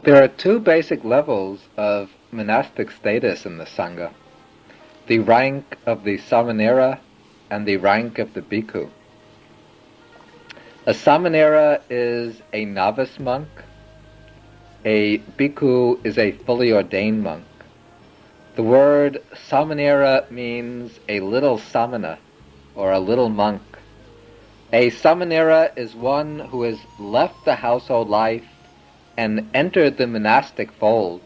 There are two basic levels of monastic status in the Sangha: the rank of the Samanera and the rank of the Bhikkhu. A Samanera is a novice monk. A Bhikkhu is a fully ordained monk. The word Samanera means a little samana, or a little monk. A Samanera is one who has left the household life and entered the monastic fold,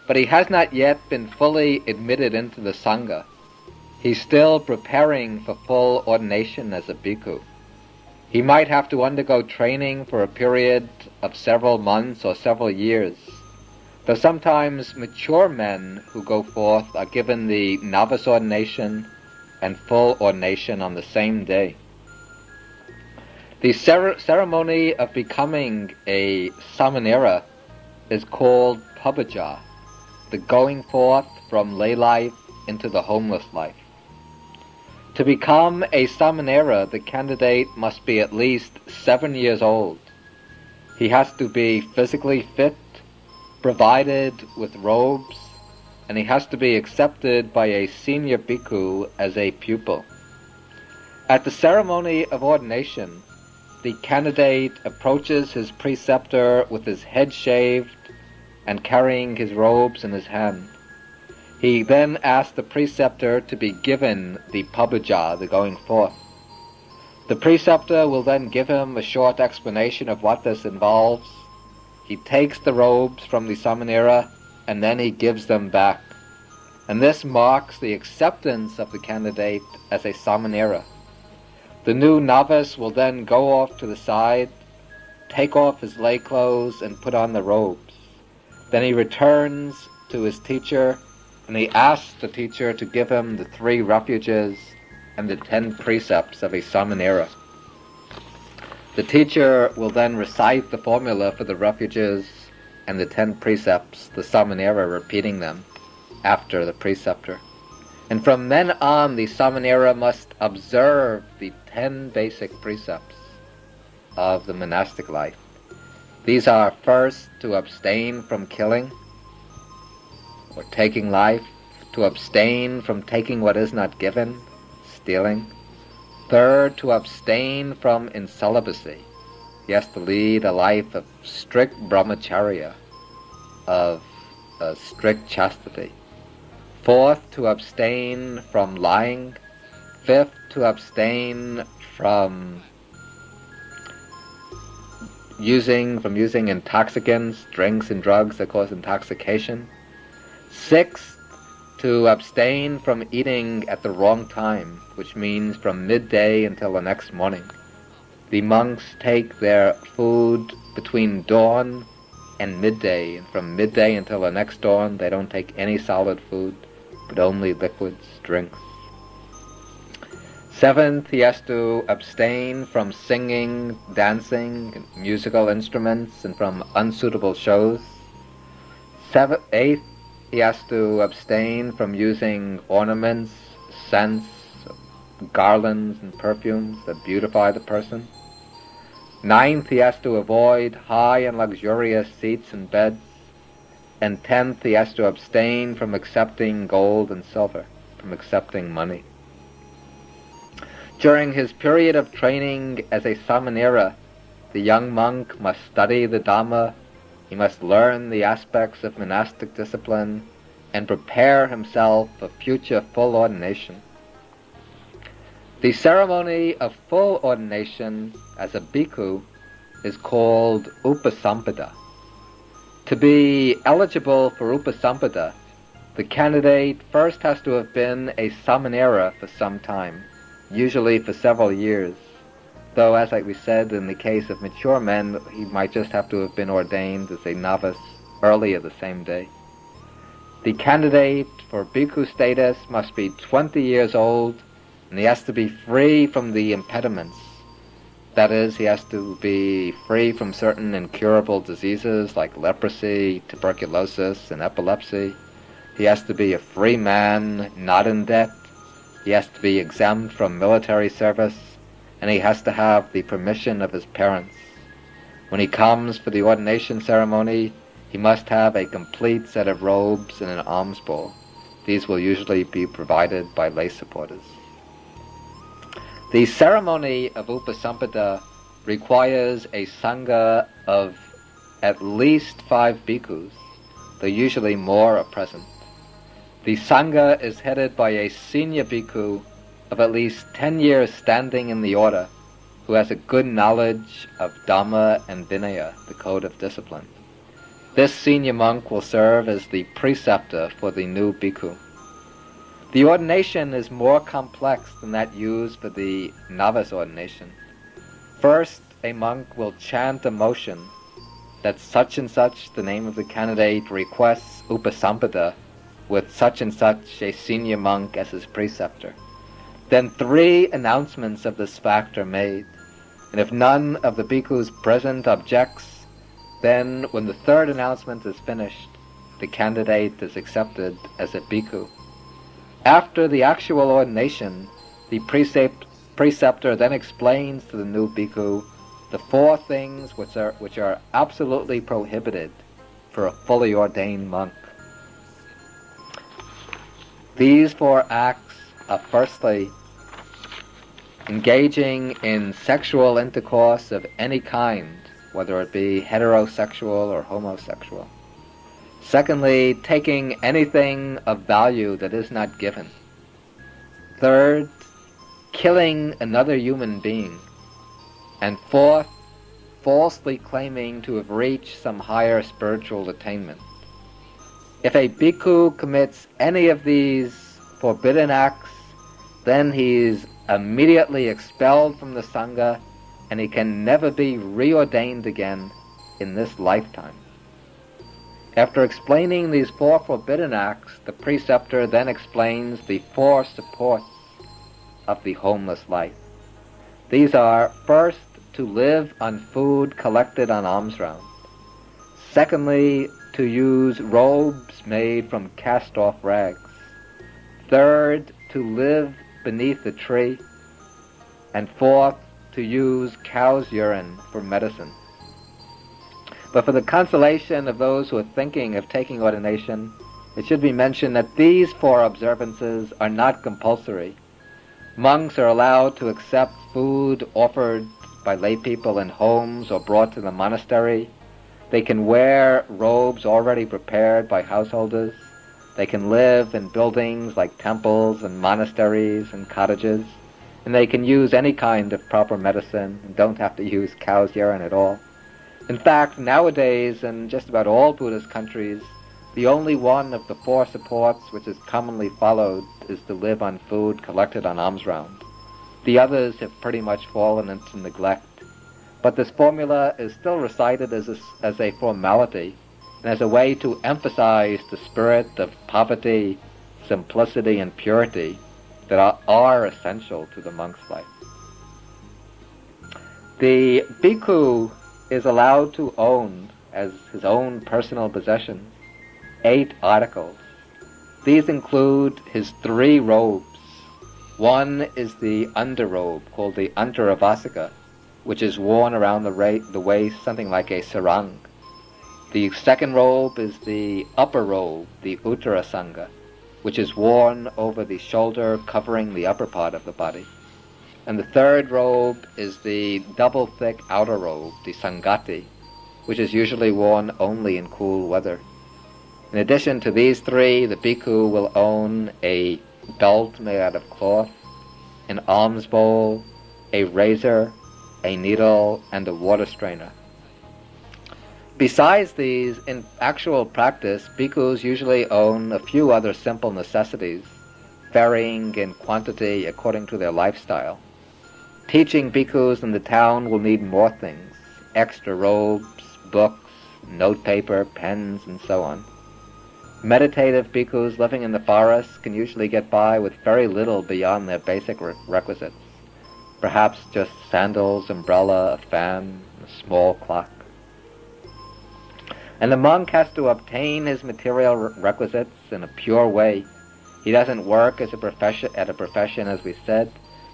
but he has not yet been fully admitted into the Sangha. He's still preparing for full ordination as a Bhikkhu. He might have to undergo training for a period of several months or several years, though sometimes mature men who go forth are given the novice ordination and full ordination on the same day. The ceremony of becoming a Samanera is called Pabbaja, the going forth from lay life into the homeless life. To become a Samanera, the candidate must be at least 7 years old. He has to be physically fit, provided with robes, and he has to be accepted by a senior bhikkhu as a pupil. At the ceremony of ordination, the candidate approaches his preceptor with his head shaved and carrying his robes in his hand. He then asks the preceptor to be given the Pabbaja, the going forth. The preceptor will then give him a short explanation of what this involves. He takes the robes from the Samanera and then he gives them back. And this marks the acceptance of the candidate as a Samanera. The new novice will then go off to the side, take off his lay clothes and put on the robes. Then he returns to his teacher and he asks the teacher to give him the 3 refuges and the 10 precepts of a Samanera. The teacher will then recite the formula for the refuges and the 10 precepts, the Samanera repeating them after the preceptor. And from then on, the Samanera must observe the 10 basic precepts of the monastic life. These are: first, to abstain from killing or taking life; to abstain from taking what is not given, stealing; third, to abstain from incelibacy. He has to lead a life of strict brahmacharya, of strict chastity. Fourth, to abstain from lying. Fifth, to abstain from using intoxicants, drinks and drugs that cause intoxication. Sixth, to abstain from eating at the wrong time, which means from midday until the next morning. The monks take their food between dawn and midday, and from midday until the next dawn they don't take any solid food, but only liquids, drinks. Seventh, he has to abstain from singing, dancing, musical instruments, and from unsuitable shows. Eighth, he has to abstain from using ornaments, scents, garlands, and perfumes that beautify the person. Ninth, he has to avoid high and luxurious seats and beds. And 10th, he has to abstain from accepting gold and silver, from accepting money. During his period of training as a Samanera, the young monk must study the Dhamma, he must learn the aspects of monastic discipline, and prepare himself for future full ordination. The ceremony of full ordination as a bhikkhu is called upasampada. To be eligible for upasampada, the candidate first has to have been a Samanera for some time, usually for several years, though, as like we said, in the case of mature men, he might just have to have been ordained as a novice earlier the same day. The candidate for bhikkhu status must be 20 years old, and he has to be free from the impediments. That is, he has to be free from certain incurable diseases like leprosy, tuberculosis, and epilepsy. He has to be a free man, not in debt. He has to be exempt from military service, and he has to have the permission of his parents. When he comes for the ordination ceremony, He must have a complete set of robes and an alms bowl. These will usually be provided by lay supporters. The ceremony of Upasampada requires a Sangha of at least 5 bhikkhus, though usually more are present. The Sangha is headed by a senior bhikkhu of at least 10 years standing in the order, who has a good knowledge of Dhamma and Vinaya, the code of discipline. This senior monk will serve as the preceptor for the new bhikkhu. The ordination is more complex than that used for the novice ordination. First, a monk will chant a motion that such and such, the name of the candidate, requests Upasampada with such and such a senior monk as his preceptor. Then 3 announcements of this fact are made, and if none of the bhikkhus present objects, then when the 3rd announcement is finished, the candidate is accepted as a bhikkhu. After the actual ordination, the preceptor then explains to the new bhikkhu the 4 things which are absolutely prohibited for a fully ordained monk. These 4 acts are firstly, engaging in sexual intercourse of any kind, whether it be heterosexual or homosexual. Secondly, taking anything of value that is not given. Third, killing another human being. And fourth, falsely claiming to have reached some higher spiritual attainment. If a bhikkhu commits any of these forbidden acts, then he is immediately expelled from the Sangha, and he can never be reordained again in this lifetime. After explaining these 4 forbidden acts, the preceptor then explains the 4 supports of the homeless life. These are, first, to live on food collected on alms round. Secondly, to use robes made from cast-off rags. Third, to live beneath a tree. And fourth, to use cow's urine for medicine. But for the consolation of those who are thinking of taking ordination, it should be mentioned that these 4 observances are not compulsory. Monks are allowed to accept food offered by lay people in homes or brought to the monastery. They can wear robes already prepared by householders. They can live in buildings like temples and monasteries and cottages. And they can use any kind of proper medicine and don't have to use cow's urine at all. In fact, nowadays in just about all Buddhist countries, the only one of the 4 supports which is commonly followed is to live on food collected on alms round. The others have pretty much fallen into neglect. But this formula is still recited as a formality and as a way to emphasize the spirit of poverty, simplicity, and purity that are essential to the monk's life. The bhikkhu is allowed to own, as his own personal possession, 8 articles. These include his 3 robes. One is the underrobe, called the Antaravasika, which is worn around the waist, something like a sarang. The second robe is the upper robe, the Uttarasanga, which is worn over the shoulder, covering the upper part of the body. And the third robe is the double-thick outer robe, the Sangati, which is usually worn only in cool weather. In addition to these 3, the bhikkhu will own a belt made out of cloth, an alms bowl, a razor, a needle, and a water strainer. Besides these, in actual practice, bhikkhus usually own a few other simple necessities, varying in quantity according to their lifestyle. Teaching bhikkhus in the town will need more things: extra robes, books, notepaper, pens, and so on. Meditative bhikkhus living in the forest can usually get by with very little beyond their basic requisites. Perhaps just sandals, umbrella, a fan, a small clock. And the monk has to obtain his material requisites in a pure way. He doesn't work at a profession, as we said,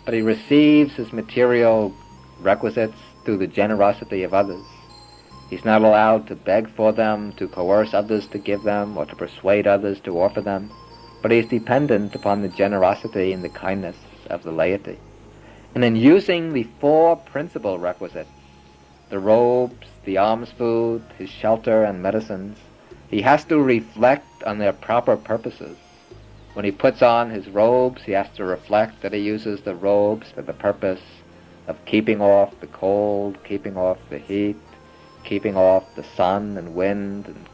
but he receives his material requisites through the generosity of others. He's not allowed to beg for them, to coerce others to give them, or to persuade others to offer them, but he is dependent upon the generosity and the kindness of the laity. And in using the four principal requisites, the robes, the alms food, his shelter and medicines, he has to reflect on their proper purposes. When he puts on his robes, he has to reflect that he uses the robes for the purpose of keeping off the cold, keeping off the heat, keeping off the sun and wind and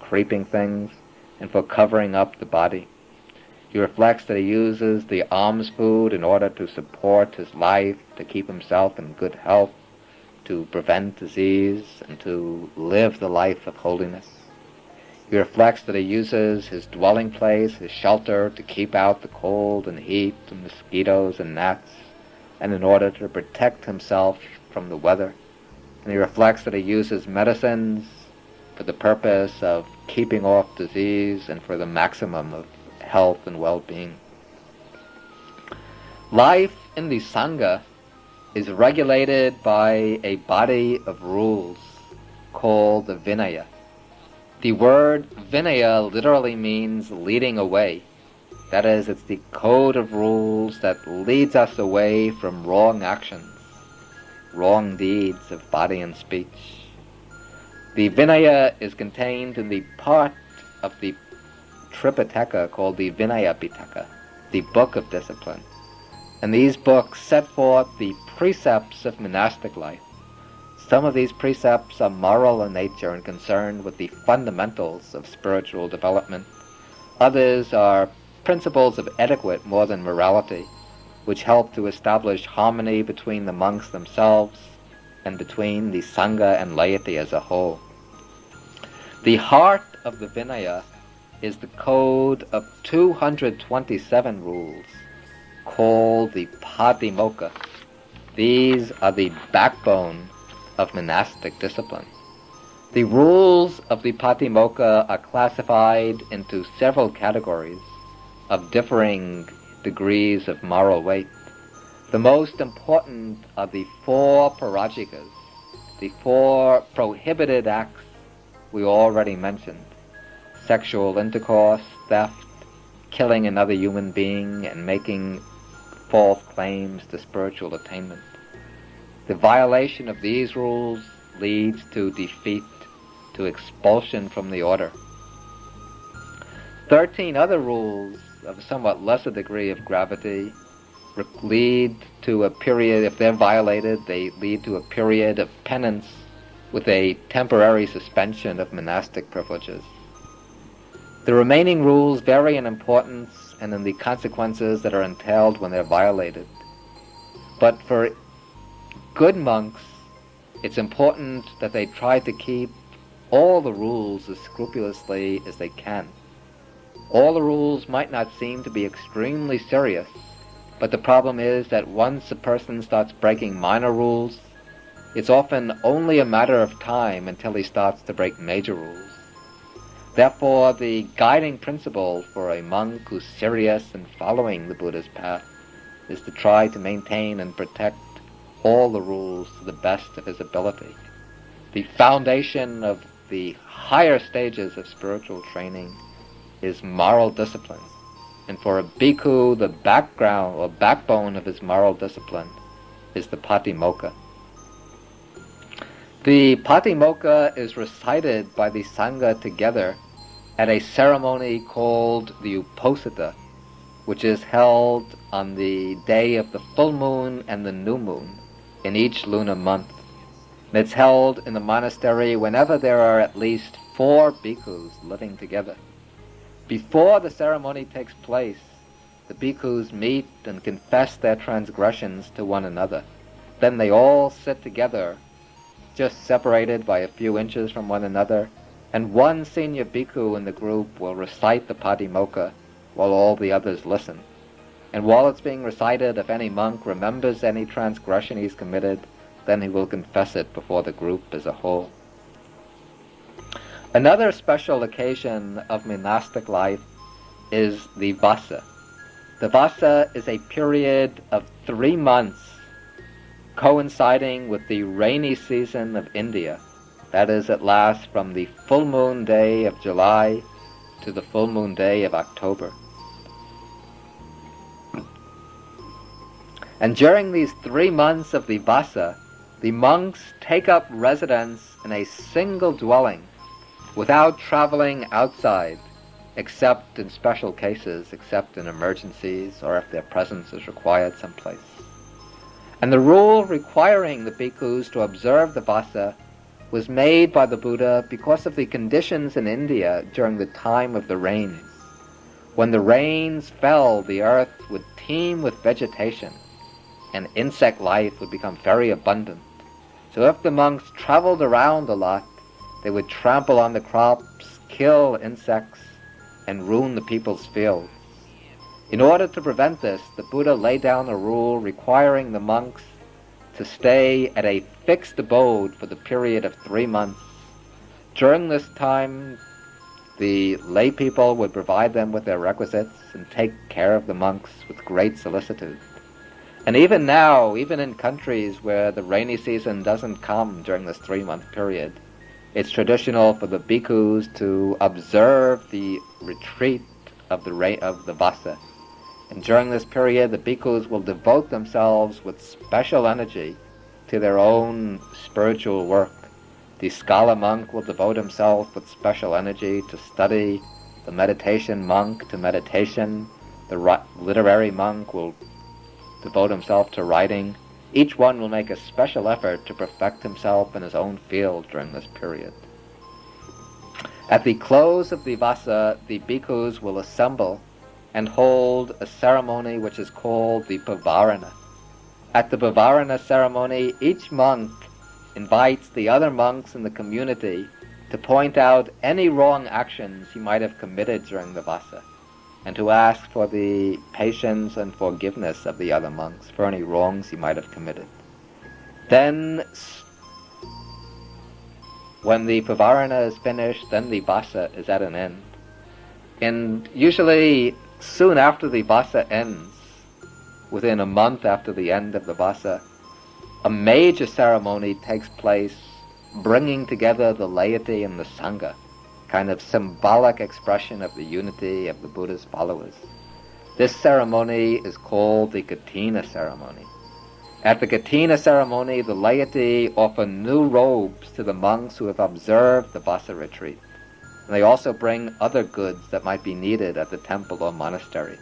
creeping things, and for covering up the body. He reflects that he uses the alms food in order to support his life, to keep himself in good health, to prevent disease, and to live the life of holiness. He reflects that he uses his dwelling place, his shelter, to keep out the cold and heat and mosquitoes and gnats, and in order to protect himself from the weather. And he reflects that he uses medicines for the purpose of keeping off disease and for the maximum of health and well-being. Life in the Sangha is regulated by a body of rules called the Vinaya. The word Vinaya literally means leading away. That is, it's the code of rules that leads us away from wrong actions, wrong deeds of body and speech. The Vinaya is contained in the part of the Tripitaka called the Vinaya Pitaka, the Book of Discipline. And these books set forth the precepts of monastic life. Some of these precepts are moral in nature and concerned with the fundamentals of spiritual development. Others are principles of etiquette more than morality, which help to establish harmony between the monks themselves and between the Sangha and laity as a whole. The heart of the Vinaya is the code of 227 rules called the Patimokkha. These are the backbone of monastic discipline. The rules of the Patimokkha are classified into several categories of differing degrees of moral weight. The most important are the four parajikas, the four prohibited acts we already mentioned: sexual intercourse, theft, killing another human being, and making false claims to spiritual attainment. The violation of these rules leads to defeat, to expulsion from the order. 13 other rules of a somewhat lesser degree of gravity lead to a period, if they're violated, they lead to a period of penance with a temporary suspension of monastic privileges. The remaining rules vary in importance and in the consequences that are entailed when they're violated. But for good monks, it's important that they try to keep all the rules as scrupulously as they can. All the rules might not seem to be extremely serious, but the problem is that once a person starts breaking minor rules, it's often only a matter of time until he starts to break major rules. Therefore, the guiding principle for a monk who's serious in following the Buddha's path is to try to maintain and protect all the rules to the best of his ability. The foundation of the higher stages of spiritual training is moral discipline. And for a bhikkhu, the background or backbone of his moral discipline is the Patimokkha. The Patimokkha is recited by the Sangha together at a ceremony called the Uposatha, which is held on the day of the full moon and the new moon in each lunar month. And it's held in the monastery whenever there are at least 4 bhikkhus living together. Before the ceremony takes place, the bhikkhus meet and confess their transgressions to one another. Then they all sit together, just separated by a few inches from one another, and one senior bhikkhu in the group will recite the Patimokkha while all the others listen. And while it's being recited, if any monk remembers any transgression he's committed, then he will confess it before the group as a whole. Another special occasion of monastic life is the Vasa. The Vasa is a period of 3 months coinciding with the rainy season of India, That is, it lasts from the full moon day of July to the full moon day of October. And during these 3 months of the Vassa, the monks take up residence in a single dwelling without traveling outside, except in special cases, except in emergencies, or if their presence is required someplace. And the rule requiring the bhikkhus to observe the Vassa was made by the Buddha because of the conditions in India during the time of the rains. When the rains fell, the earth would teem with vegetation, and insect life would become very abundant. So if the monks traveled around a lot, they would trample on the crops, kill insects, and ruin the people's fields. In order to prevent this, the Buddha laid down a rule requiring the monks to stay at a fixed abode for the period of 3 months. During this time, the lay people would provide them with their requisites and take care of the monks with great solicitude. And even now, even in countries where the rainy season doesn't come during this 3-month period, it's traditional for the bhikkhus to observe the retreat of the Vassa. And during this period, the bhikkhus will devote themselves with special energy to their own spiritual work. The scholar monk will devote himself with special energy to study, the meditation monk to meditation, the literary monk will devote himself to writing. Each one will make a special effort to perfect himself in his own field during this period. At the close of the Vassa, the bhikkhus will assemble and hold a ceremony which is called the Pavarana. At the Pavarana ceremony, each monk invites the other monks in the community to point out any wrong actions he might have committed during the Vassa, and to ask for the patience and forgiveness of the other monks for any wrongs he might have committed. Then, when the Pavarana is finished, then the Vassa is at an end. And usually, soon after the Vassa ends, within a month after the end of the Vassa, a major ceremony takes place bringing together the laity and the Sangha, kind of symbolic expression of the unity of the Buddha's followers. This ceremony is called the Katina ceremony. At the Katina ceremony, the laity offer new robes to the monks who have observed the Vassa retreat. And they also bring other goods that might be needed at the temple or monastery.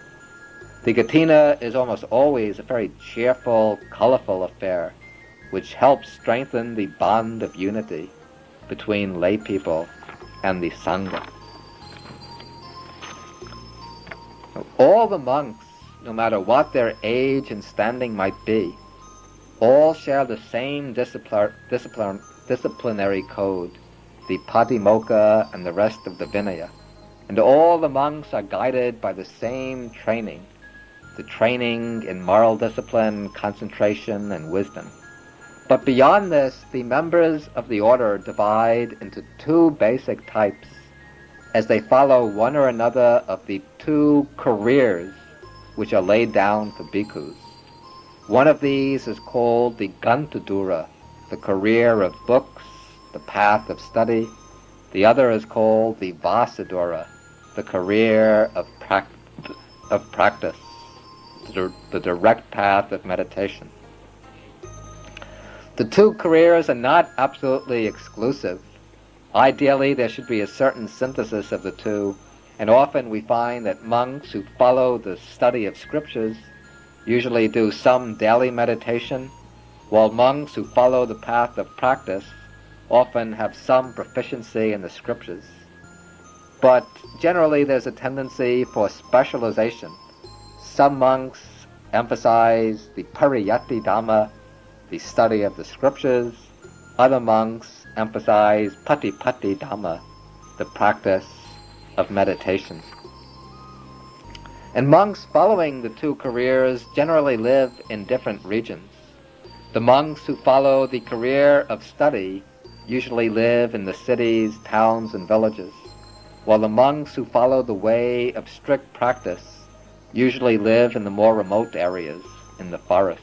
The Katina is almost always a very cheerful, colorful affair, which helps strengthen the bond of unity between lay people and the Sangha. All the monks, no matter what their age and standing might be, all share the same disciplinary code, the Patimokkha and the rest of the Vinaya. And all the monks are guided by the same training, the training in moral discipline, concentration, and wisdom. But beyond this, the members of the order divide into 2 basic types as they follow one or another of the 2 careers which are laid down for bhikkhus. One of these is called the Gantadura, the career of books, the path of study. The other is called the Vasadura, the career of practice, the direct path of meditation. The 2 careers are not absolutely exclusive. Ideally, there should be a certain synthesis of the 2, and often we find that monks who follow the study of scriptures usually do some daily meditation, while monks who follow the path of practice often have some proficiency in the scriptures. But generally there's a tendency for specialization. Some monks emphasize the Pariyatti Dhamma, the study of the scriptures. Other monks emphasize Patipatti Dhamma, the practice of meditation. And monks following the 2 careers generally live in different regions. The monks who follow the career of study usually live in the cities, towns, and villages, while the monks who follow the way of strict practice usually live in the more remote areas, in the forests.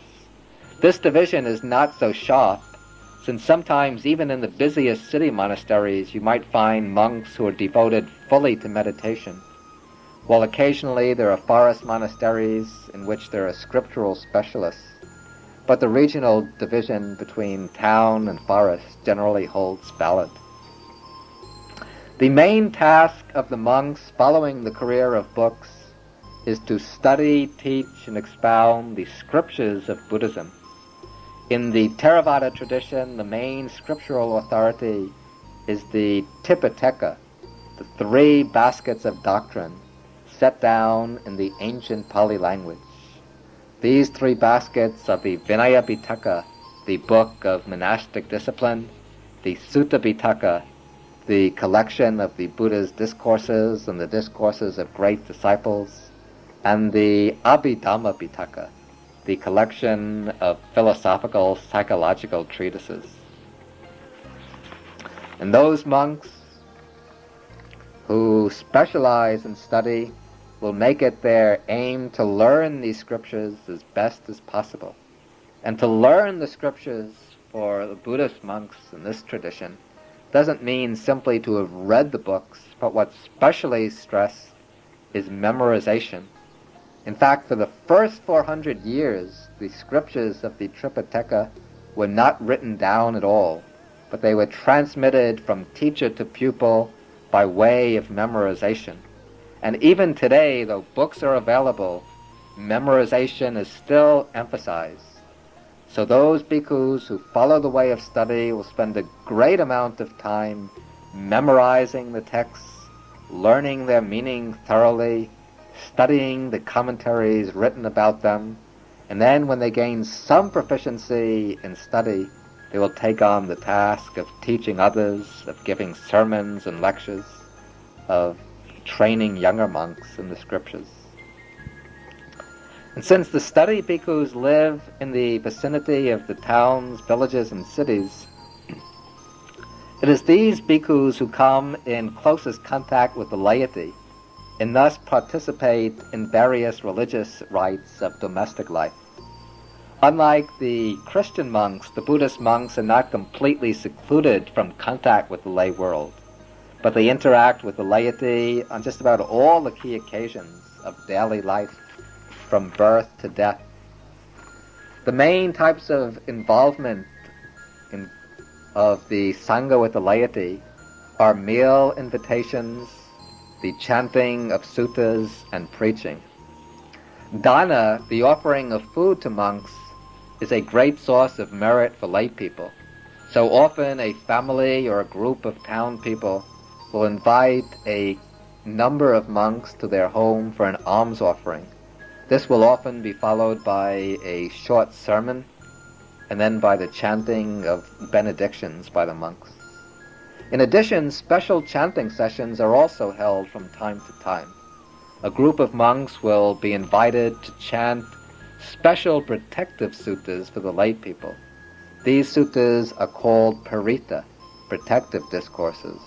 This division is not so sharp since sometimes even in the busiest city monasteries you might find monks who are devoted fully to meditation, while occasionally there are forest monasteries in which there are scriptural specialists, but the regional division between town and forest generally holds valid. The main task of the monks following the career of books is to study, teach, and expound the scriptures of Buddhism. In the Theravada tradition, the main scriptural authority is the Tipitaka, the 3 baskets of doctrine set down in the ancient Pali language. These 3 baskets are the Vinaya Pitaka, the book of monastic discipline, the Sutta Pitaka, the collection of the Buddha's discourses and the discourses of great disciples, and the Abhidhamma Pitaka, the collection of philosophical, psychological treatises. And those monks who specialize in study will make it their aim to learn these scriptures as best as possible. And to learn the scriptures for the Buddhist monks in this tradition doesn't mean simply to have read the books, but what's specially stressed is memorization. In fact, for the first 400 years, the scriptures of the Tripitaka were not written down at all, but they were transmitted from teacher to pupil by way of memorization. And even today, though books are available, memorization is still emphasized. So those bhikkhus who follow the way of study will spend a great amount of time memorizing the texts, learning their meaning thoroughly, studying the commentaries written about them, and then when they gain some proficiency in study, they will take on the task of teaching others, of giving sermons and lectures, of training younger monks in the scriptures. And since the study bhikkhus live in the vicinity of the towns, villages, and cities, it is these bhikkhus who come in closest contact with the laity and thus participate in various religious rites of domestic life. Unlike the Christian monks, the Buddhist monks are not completely secluded from contact with the lay world, but they interact with the laity on just about all the key occasions of daily life, from birth to death. The main types of involvement of the Sangha with the laity are meal invitations, the chanting of suttas, and preaching. Dana, the offering of food to monks, is a great source of merit for lay people. So often a family or a group of town people will invite a number of monks to their home for an alms offering. This will often be followed by a short sermon and then by the chanting of benedictions by the monks. In addition, special chanting sessions are also held from time to time. A group of monks will be invited to chant special protective suttas for the lay people. These suttas are called parita, protective discourses.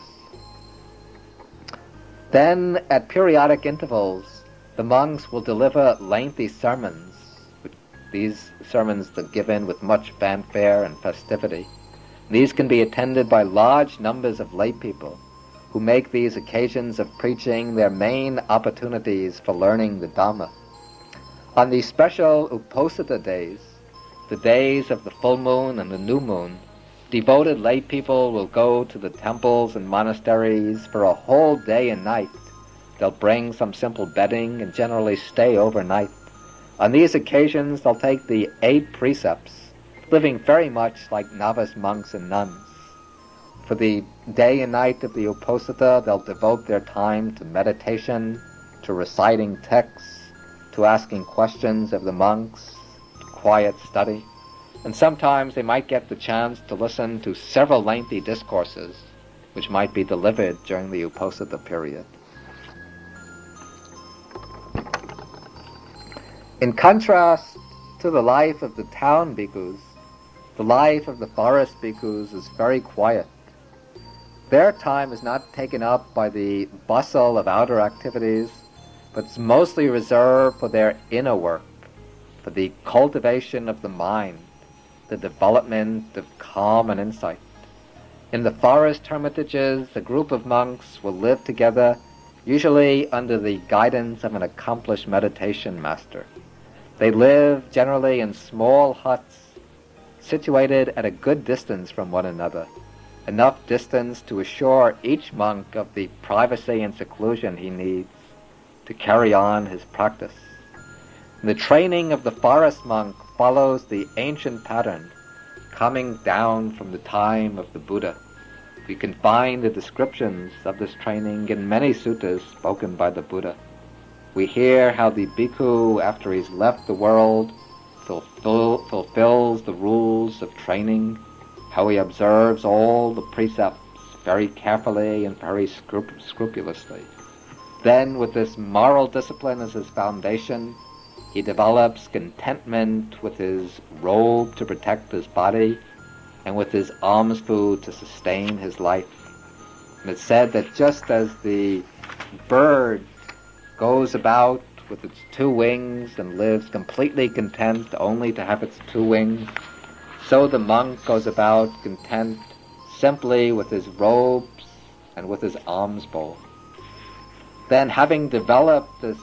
Then, at periodic intervals, the monks will deliver lengthy sermons. These sermons are given with much fanfare and festivity. These can be attended by large numbers of lay people who make these occasions of preaching their main opportunities for learning the Dhamma. On these special Uposatha days, the days of the full moon and the new moon, devoted lay people will go to the temples and monasteries for a whole day and night. They'll bring some simple bedding and generally stay overnight. On these occasions, they'll take the 8 precepts, living very much like novice monks and nuns. For the day and night of the Uposatha, they'll devote their time to meditation, to reciting texts, to asking questions of the monks, to quiet study. And sometimes they might get the chance to listen to several lengthy discourses, which might be delivered during the Uposatha period. In contrast to the life of the town bhikkhus, the life of the forest bhikkhus is very quiet. Their time is not taken up by the bustle of outer activities, but it's mostly reserved for their inner work, for the cultivation of the mind, the development of calm and insight. In the forest hermitages, a group of monks will live together, usually under the guidance of an accomplished meditation master. They live generally in small huts, situated at a good distance from one another, enough distance to assure each monk of the privacy and seclusion he needs to carry on his practice. The training of the forest monk follows the ancient pattern coming down from the time of the Buddha. We can find the descriptions of this training in many suttas spoken by the Buddha. We hear how the bhikkhu, after he's left the world, fulfills the rules of training, how he observes all the precepts very carefully and very scrupulously. Then, with this moral discipline as his foundation, he develops contentment with his robe to protect his body and with his alms food to sustain his life. And it's said that just as the bird goes about with its two wings and lives completely content only to have its two wings, so the monk goes about content simply with his robes and with his alms bowl. Then, having developed this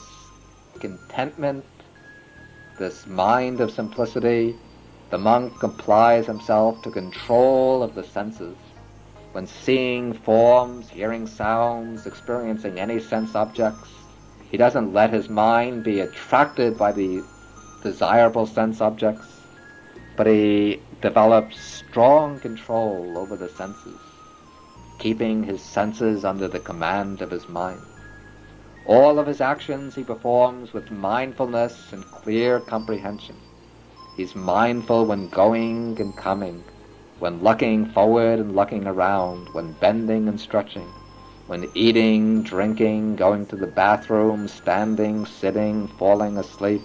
contentment, this mind of simplicity, the monk applies himself to control of the senses. When seeing forms, hearing sounds, experiencing any sense objects, he doesn't let his mind be attracted by the desirable sense objects, but he develops strong control over the senses, keeping his senses under the command of his mind. All of his actions he performs with mindfulness and clear comprehension. He's mindful when going and coming, when looking forward and looking around, when bending and stretching, when eating, drinking, going to the bathroom, standing, sitting, falling asleep.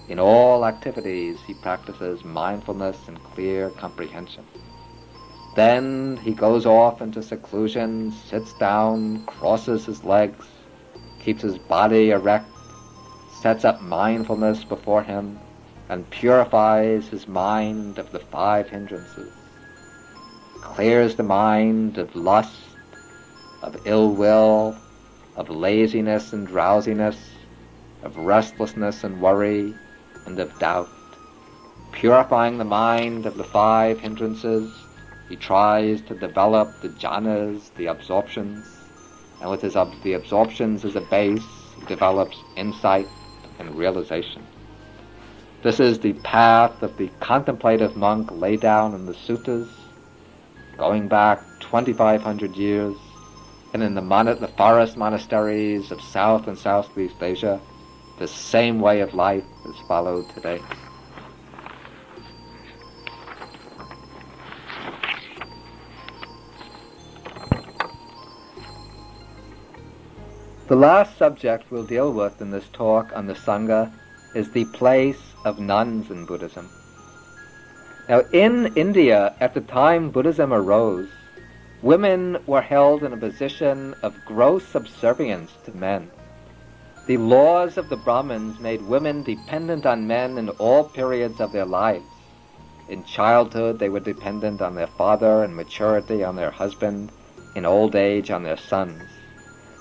In all activities he practices mindfulness and clear comprehension. Then he goes off into seclusion, sits down, crosses his legs, keeps his body erect, sets up mindfulness before him, and purifies his mind of the 5 hindrances, clears the mind of lust, of ill will, of laziness and drowsiness, of restlessness and worry, and of doubt. Purifying the mind of the 5 hindrances, he tries to develop the jhanas, the absorptions, and with the absorptions as a base, he develops insight and realization. This is the path of the contemplative monk laid down in the suttas, going back 2,500 years, and in the forest monasteries of South and Southeast Asia, the same way of life is followed today. The last subject we'll deal with in this talk on the Sangha is the place of nuns in Buddhism. Now, in India, at the time Buddhism arose, women were held in a position of gross subservience to men. The laws of the Brahmins made women dependent on men in all periods of their lives. In childhood, they were dependent on their father, in maturity on their husband, in old age on their sons.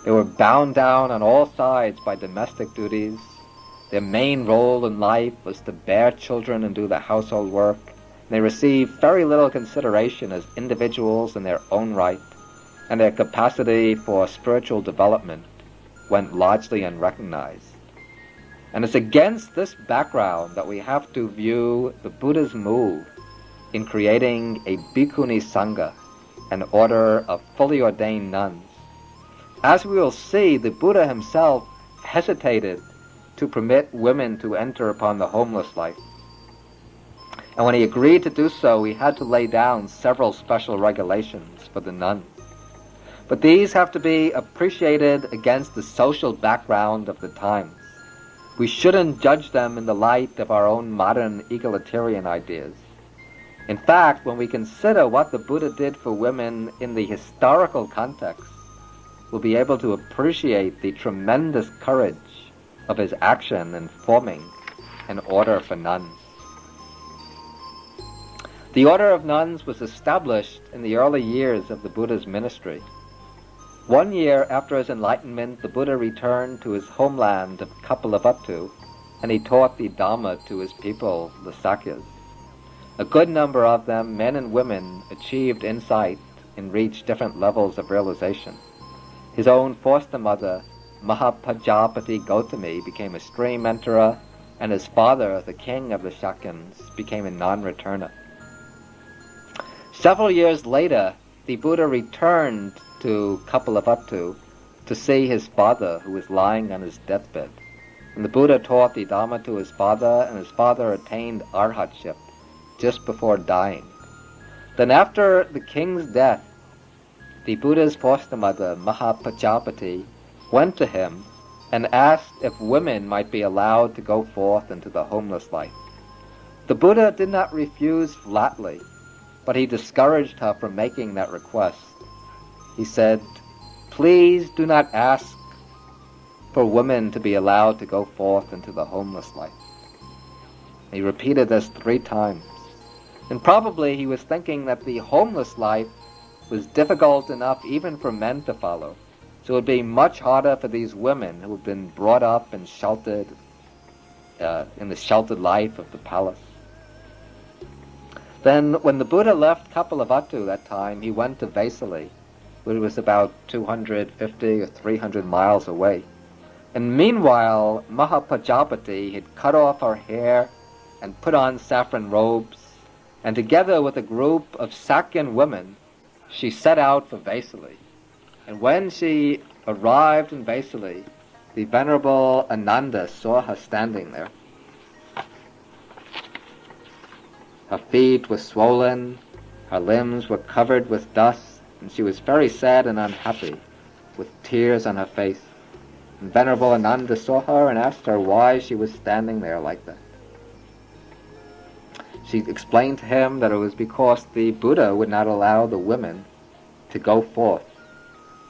They were bound down on all sides by domestic duties. Their main role in life was to bear children and do the household work. They received very little consideration as individuals in their own right, and their capacity for spiritual development went largely unrecognized. And it's against this background that we have to view the Buddha's move in creating a Bhikkhuni Sangha, an order of fully ordained nuns. As we will see, the Buddha himself hesitated to permit women to enter upon the homeless life. And when he agreed to do so, he had to lay down several special regulations for the nuns. But these have to be appreciated against the social background of the times. We shouldn't judge them in the light of our own modern egalitarian ideas. In fact, when we consider what the Buddha did for women in the historical context, we'll be able to appreciate the tremendous courage of his action in forming an order for nuns. The order of nuns was established in the early years of the Buddha's ministry. 1 year after his enlightenment, the Buddha returned to his homeland of Kapilavatthu, and he taught the Dhamma to his people, the Sakyas. A good number of them, men and women, achieved insight and reached different levels of realization. His own foster mother, Mahapajapati Gautami, became a stream enterer, and his father, the king of the Shakyans, became a non-returner. Several years later, the Buddha returned to Kapilavatthu to see his father, who was lying on his deathbed. And the Buddha taught the Dhamma to his father, and his father attained arhatship just before dying. Then after the king's death, the Buddha's foster mother, Mahapajapati, went to him and asked if women might be allowed to go forth into the homeless life. The Buddha did not refuse flatly, but he discouraged her from making that request. He said, "Please do not ask for women to be allowed to go forth into the homeless life." He repeated this 3 times. And probably he was thinking that the homeless life was difficult enough even for men to follow. So it would be much harder for these women who had been brought up and sheltered in the sheltered life of the palace. Then when the Buddha left Kapilavatthu that time, he went to Vesali, which was about 250 or 300 miles away. And meanwhile, Mahapajapati had cut off her hair and put on saffron robes, and together with a group of Sakyan women, she set out for Vesali. And when she arrived in Vesali, the Venerable Ananda saw her standing there. Her feet were swollen, her limbs were covered with dust, and she was very sad and unhappy, with tears on her face. And Venerable Ananda saw her and asked her why she was standing there like that. She explained to him that it was because the Buddha would not allow the women to go forth.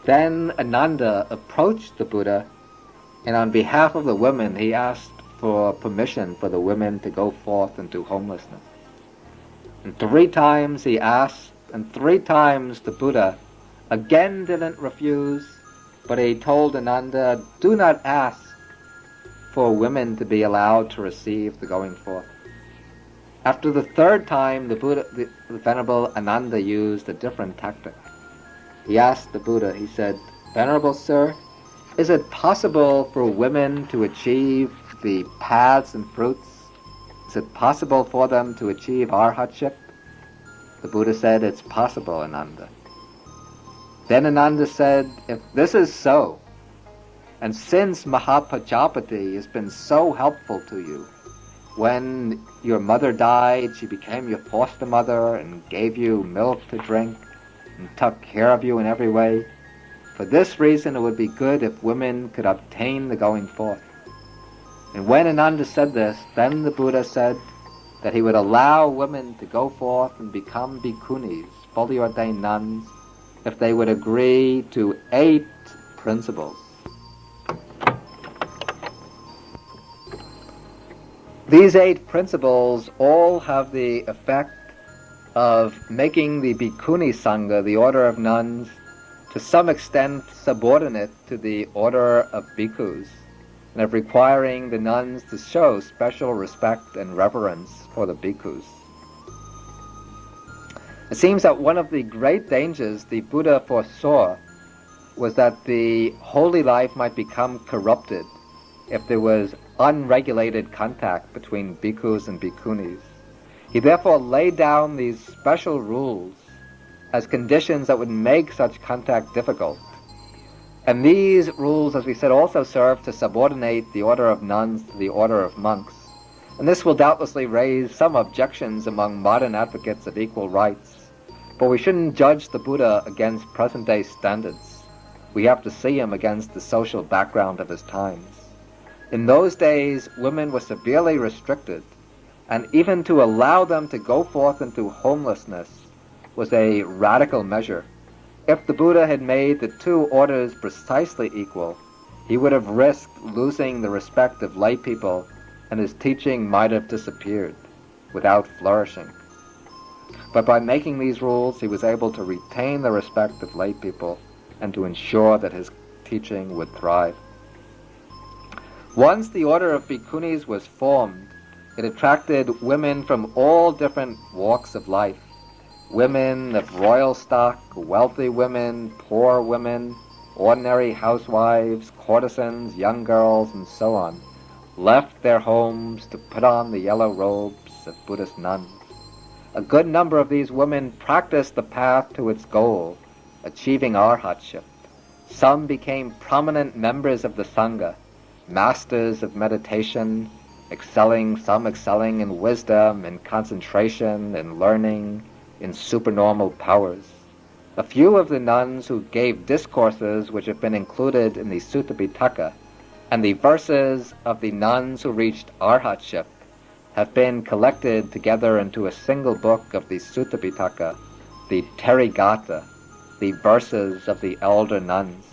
Then Ananda approached the Buddha, and on behalf of the women, he asked for permission for the women to go forth into homelessness. And 3 times he asked, and 3 times the Buddha again didn't refuse, but he told Ananda, "Do not ask for women to be allowed to receive the going forth." After the 3rd time, the Venerable Ananda used a different tactic. He asked the Buddha, he said, "Venerable Sir, is it possible for women to achieve the paths and fruits? Is it possible for them to achieve arhatship?" The Buddha said, "It's possible, Ananda." Then Ananda said, "If this is so, and since Mahapajapati has been so helpful to you, when your mother died, she became your foster mother and gave you milk to drink and took care of you in every way. For this reason it would be good if women could obtain the going forth." And when Ananda said this, then the Buddha said that he would allow women to go forth and become bhikkhunis, fully ordained nuns, if they would agree to 8 principles. These 8 principles all have the effect of making the Bhikkhuni Sangha, the order of nuns, to some extent subordinate to the order of bhikkhus, and of requiring the nuns to show special respect and reverence for the bhikkhus. It seems that one of the great dangers the Buddha foresaw was that the holy life might become corrupted if there was unregulated contact between bhikkhus and bhikkhunis. He therefore laid down these special rules as conditions that would make such contact difficult. And these rules, as we said, also serve to subordinate the order of nuns to the order of monks. And this will doubtlessly raise some objections among modern advocates of equal rights. But we shouldn't judge the Buddha against present-day standards. We have to see him against the social background of his times. In those days, women were severely restricted, and even to allow them to go forth into homelessness was a radical measure. If the Buddha had made the 2 orders precisely equal, he would have risked losing the respect of lay people, and his teaching might have disappeared without flourishing. But by making these rules, he was able to retain the respect of lay people and to ensure that his teaching would thrive. Once the order of bhikkhunis was formed, it attracted women from all different walks of life. Women of royal stock, wealthy women, poor women, ordinary housewives, courtesans, young girls, and so on, left their homes to put on the yellow robes of Buddhist nuns. A good number of these women practiced the path to its goal, achieving arhatship. Some became prominent members of the Sangha, masters of meditation, some excelling in wisdom, in concentration, in learning, in supernormal powers. A few of the nuns who gave discourses which have been included in the Sutta Pitaka, and the verses of the nuns who reached arhatship, have been collected together into a single book of the Sutta Pitaka, the Therigatha, the verses of the elder nuns.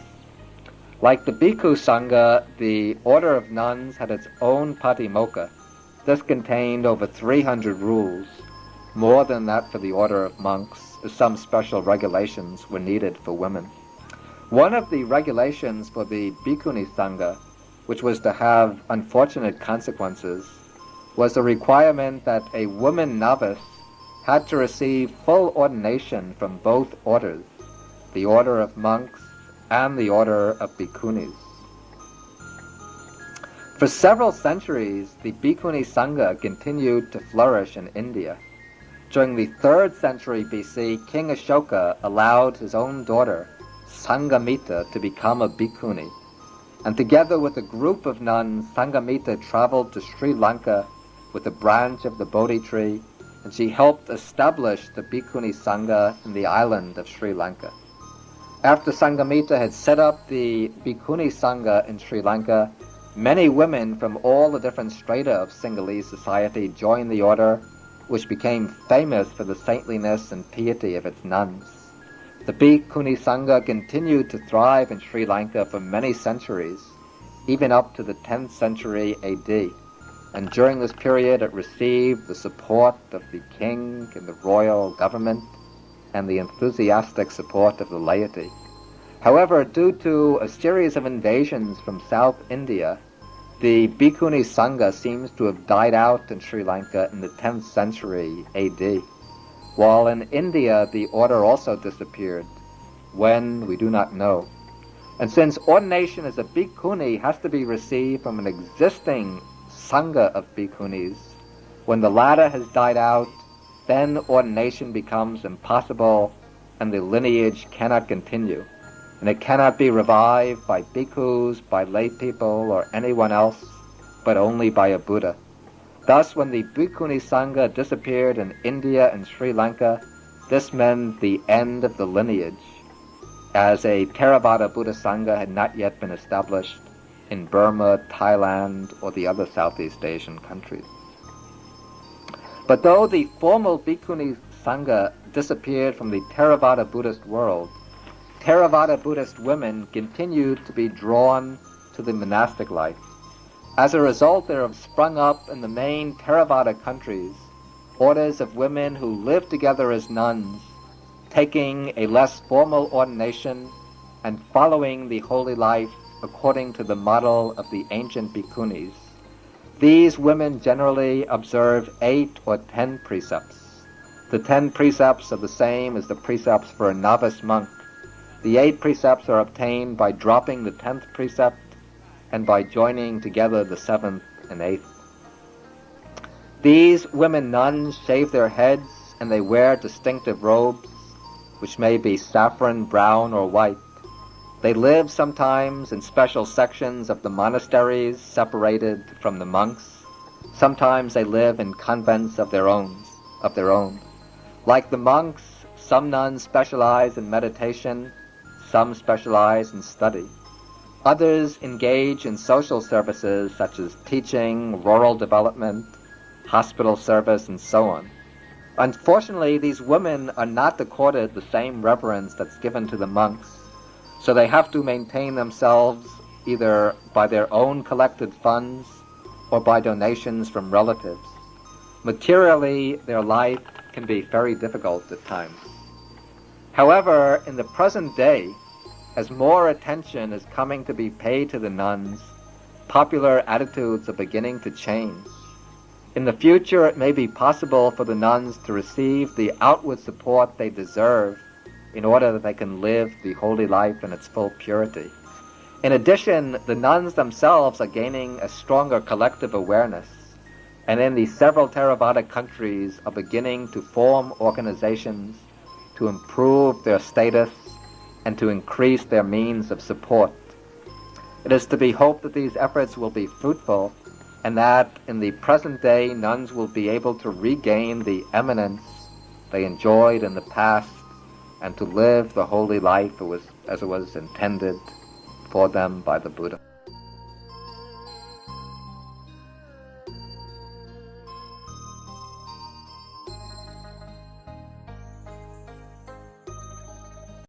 Like the Bhikkhu Sangha, the order of nuns had its own patimokkha. This contained over 300 rules, more than that for the order of monks, as some special regulations were needed for women. One of the regulations for the Bhikkhuni Sangha, which was to have unfortunate consequences, was the requirement that a woman novice had to receive full ordination from both orders, the order of monks and the order of bhikkhunis. For several centuries, the Bhikkhuni Sangha continued to flourish in India. During the 3rd century BC, King Ashoka allowed his own daughter, Sanghamita, to become a bhikkhuni. And together with a group of nuns, Sanghamita traveled to Sri Lanka with a branch of the Bodhi tree, and she helped establish the Bhikkhuni Sangha in the island of Sri Lanka. After Sanghamita had set up the Bhikkhuni Sangha in Sri Lanka, many women from all the different strata of Sinhalese society joined the order, which became famous for the saintliness and piety of its nuns. The Bhikkhuni Sangha continued to thrive in Sri Lanka for many centuries, even up to the 10th century AD, and during this period it received the support of the king and the royal government, and the enthusiastic support of the laity. However, due to a series of invasions from South India, the Bhikkhuni Sangha seems to have died out in Sri Lanka in the 10th century AD, while in India the order also disappeared. When, we do not know. And since ordination as a bhikkhuni has to be received from an existing Sangha of bhikkhunis, when the latter has died out, then ordination becomes impossible and the lineage cannot continue. And it cannot be revived by bhikkhus, by lay people, or anyone else, but only by a Buddha. Thus, when the Bhikkhuni Sangha disappeared in India and Sri Lanka, this meant the end of the lineage, as a Theravada Buddha Sangha had not yet been established in Burma, Thailand, or the other Southeast Asian countries. But though the formal Bhikkhuni Sangha disappeared from the Theravada Buddhist world, Theravada Buddhist women continued to be drawn to the monastic life. As a result, there have sprung up in the main Theravada countries orders of women who live together as nuns, taking a less formal ordination and following the holy life according to the model of the ancient bhikkhunis. These women generally observe 8 or 10 precepts. The 10 precepts are the same as the precepts for a novice monk. The 8 precepts are obtained by dropping the 10th precept and by joining together the 7th and 8th. These women nuns shave their heads and they wear distinctive robes, which may be saffron, brown, or white. They live sometimes in special sections of the monasteries separated from the monks. Sometimes they live in convents of their own. Like the monks, some nuns specialize in meditation, some specialize in study. Others engage in social services such as teaching, rural development, hospital service, and so on. Unfortunately, these women are not accorded the same reverence that's given to the monks, so they have to maintain themselves either by their own collected funds or by donations from relatives. Materially, their life can be very difficult at times. However, in the present day, as more attention is coming to be paid to the nuns, popular attitudes are beginning to change. In the future, it may be possible for the nuns to receive the outward support they deserve in order that they can live the holy life in its full purity. In addition, the nuns themselves are gaining a stronger collective awareness, and in the several Theravada countries are beginning to form organizations to improve their status and to increase their means of support. It is to be hoped that these efforts will be fruitful, and that in the present day nuns will be able to regain the eminence they enjoyed in the past and to live the holy life as it was intended for them by the Buddha.